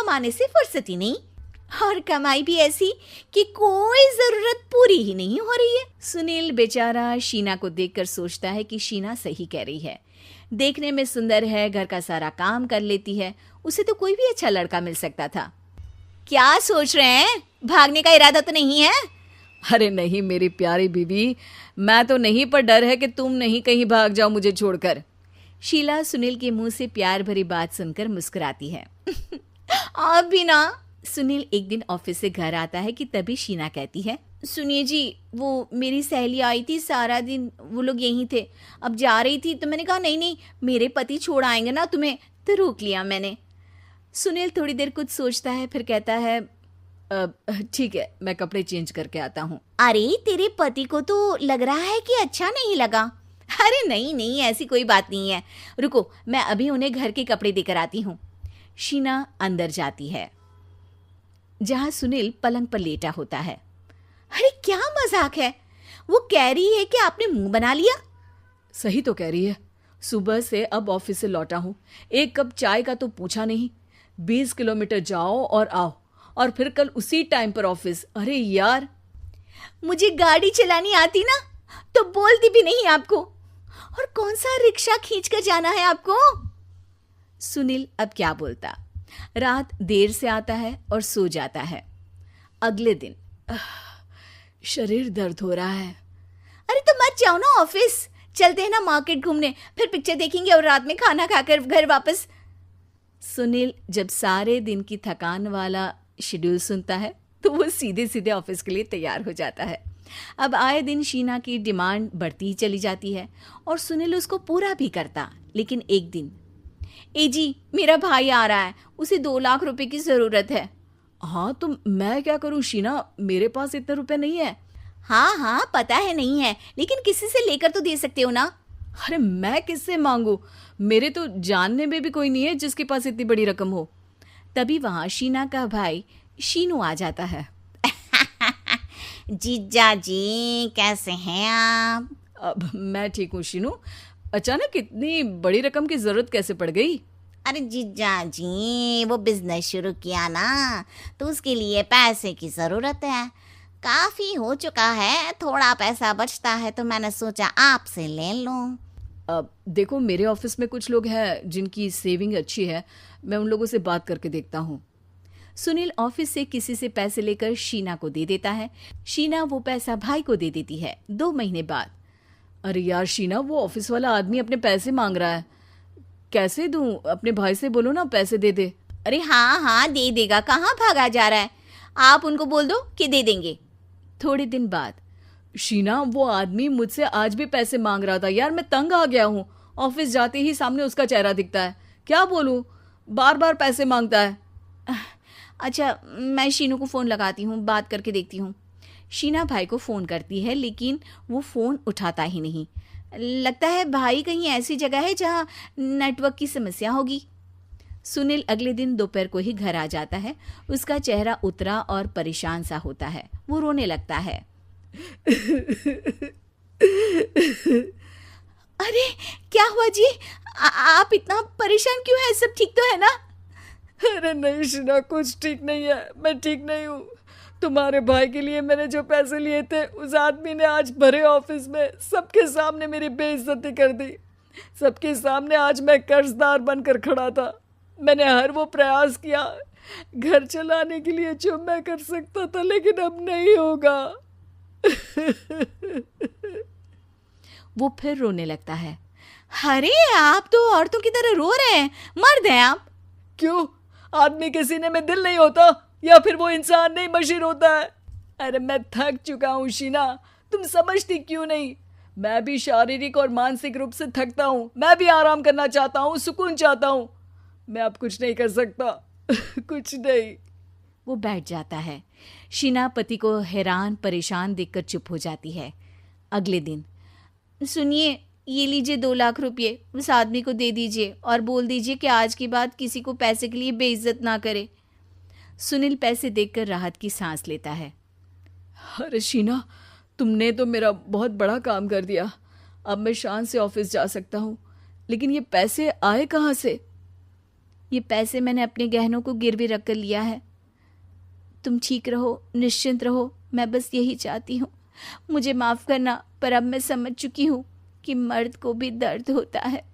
कमाने से फुर्सत ही नहीं, और कमाई भी ऐसी कि कोई जरूरत पूरी ही नहीं हो रही है। सुनील बेचारा शीना को देखकर सोचता है कि शीना सही कह रही है। देखने में सुंदर है, घर का सारा काम कर लेती है, उसे तो कोई भी अच्छा लड़का मिल सकता था। क्या सोच रहे हैं, भागने का इरादा तो नहीं है? अरे नहीं मेरी प्यारी बीवी, मैं तो नहीं, पर डर है कि तुम नहीं कहीं भाग जाओ मुझे छोड़कर। शीला सुनील के मुंह से प्यार भरी बात सुनकर मुस्कुराती है। आप भी ना। सुनील एक दिन ऑफिस से घर आता है कि तभी शीना कहती है, सुनिए जी, वो मेरी सहेली आई थी, सारा दिन वो लोग यहीं थे, अब जा रही थी तो मैंने कहा नहीं नहीं, मेरे पति छोड़ आएंगे ना तुम्हें, तो रोक लिया मैंने। सुनील थोड़ी देर कुछ सोचता है, फिर कहता है, ठीक है, मैं कपड़े चेंज करके आता हूँ। अरे तेरे पति को तो लग रहा है कि अच्छा नहीं लगा। अरे नहीं नहीं, ऐसी कोई बात नहीं है, रुको मैं अभी उन्हें घर के कपड़े देकर आती हूँ। शीना अंदर जाती है जहां सुनील पलंग पर लेटा होता है। अरे क्या मजाक है, वो कह रही है कि आपने मुंह बना लिया। सही तो कह रही है, सुबह से अब ऑफिस से लौटा हूँ, एक कप चाय का तो पूछा नहीं, 20 किलोमीटर जाओ और आओ, और फिर कल उसी टाइम पर ऑफिस। अरे यार, मुझे गाड़ी चलानी आती ना तो बोलती भी नहीं आपको, और कौन सा रिक्शा खींच कर जाना है आपको। सुनील अब क्या बोलता। रात देर से आता है और सो जाता है। अगले दिन शरीर दर्द हो रहा है। अरे तो मत जाओ ना ऑफिस, चलते हैं ना मार्केट घूमने, फिर पिक्चर देखेंगे और रात में खाना खाकर घर वापस। सुनील जब सारे दिन की थकान वाला शेड्यूल सुनता है तो वो सीधे सीधे ऑफिस के लिए तैयार हो जाता है। अब आए दिन शीना की डिमांड बढ़ती ही चली जाती है और सुनील उसको पूरा भी करता। लेकिन एक दिन, ए जी मेरा भाई आ रहा है, उसे 2 लाख रुपए की जरूरत है। हाँ तो मैं क्या करूँ शीना, मेरे पास इतने रुपए नहीं है। हाँ हाँ पता है नहीं है, लेकिन किसी से लेकर तो दे सकते हो ना। अरे मैं किससे मांगू, मेरे तो जानने में भी कोई नहीं है जिसके पास इतनी बड़ी रकम हो। तभी वहां शीना का भाई शीनू आ जाता है। जीजा जी कैसे हैं आप? अब मैं ठीक हूँ शीनू, अचानक इतनी बड़ी रकम की जरूरत कैसे पड़ गई? अरे जीजा जी, वो बिजनेस शुरू किया ना तो उसके लिए पैसे की जरूरत है, काफी हो चुका है, थोड़ा पैसा बचता है तो मैंने सोचा आपसे ले लूं। अब देखो मेरे ऑफिस में कुछ लोग हैं जिनकी सेविंग अच्छी है, मैं उन लोगों से बात करके देखता हूँ। सुनील ऑफिस से किसी से पैसे लेकर शीना को दे देता है। शीना वो पैसा भाई को दे देती है 2 महीने बाद। अरे यार शीना, वो ऑफिस वाला आदमी अपने पैसे मांग रहा है, कैसे दूं? अपने भाई से बोलो ना पैसे दे दे। अरे हाँ हाँ दे देगा, कहाँ भागा जा रहा है, आप उनको बोल दो कि दे देंगे। थोड़े दिन बाद, शीना वो आदमी मुझसे आज भी पैसे मांग रहा था यार, मैं तंग आ गया हूँ, ऑफिस जाते ही सामने उसका चेहरा दिखता है, क्या बोलूँ, बार बार पैसे मांगता है। अच्छा मैं शीनू को फ़ोन लगाती हूँ, बात करके देखती हूँ। शीना भाई को फ़ोन करती है लेकिन वो फ़ोन उठाता ही नहीं। लगता है भाई कहीं ऐसी जगह है जहाँ नेटवर्क की समस्या होगी। सुनील अगले दिन दोपहर को ही घर आ जाता है। उसका चेहरा उतरा और परेशान सा होता है। वो रोने लगता है। अरे क्या हुआ जी, आप इतना परेशान क्यों हैं? सब ठीक तो है ना? अरे नहीं शीना, कुछ ठीक नहीं है, मैं ठीक नहीं हूँ। तुम्हारे भाई के लिए मैंने जो पैसे लिए थे, उस आदमी ने आज भरे ऑफिस में सबके सामने मेरी बेइज्जती कर दी। सबके सामने आज मैं कर्जदार बनकर खड़ा था। मैंने हर वो प्रयास किया घर चलाने के लिए जो मैं कर सकता था, लेकिन अब नहीं होगा। वो फिर रोने लगता है। अरे आप तो औरतों की तरह रो रहे हैं, मर्द हैं आप। क्यों, आदमी के सीने में दिल नहीं होता, या फिर वो इंसान नहीं मशीन होता है? अरे मैं थक चुका हूँ शीना, तुम समझती क्यों नहीं? मैं भी शारीरिक और मानसिक रूप से थकता हूँ, मैं भी आराम करना चाहता हूँ, सुकून चाहता हूँ। मैं अब कुछ नहीं कर सकता। कुछ नहीं। वो बैठ जाता है। शीना पति को हैरान परेशान देखकर चुप हो जाती है। अगले दिन, सुनिए ये लीजिए 2 लाख रुपये, उस आदमी को दे दीजिए और बोल दीजिए कि आज के बाद किसी को पैसे के लिए बेइज्जत ना करे। सुनील पैसे देखकर राहत की सांस लेता है। अरे शीना, तुमने तो मेरा बहुत बड़ा काम कर दिया, अब मैं शान से ऑफिस जा सकता हूँ, लेकिन ये पैसे आए कहाँ से? ये पैसे मैंने अपने गहनों को गिरवी रख कर लिया है। तुम ठीक रहो, निश्चिंत रहो, मैं बस यही चाहती हूँ। मुझे माफ़ करना, पर अब मैं समझ चुकी हूँ कि मर्द को भी दर्द होता है।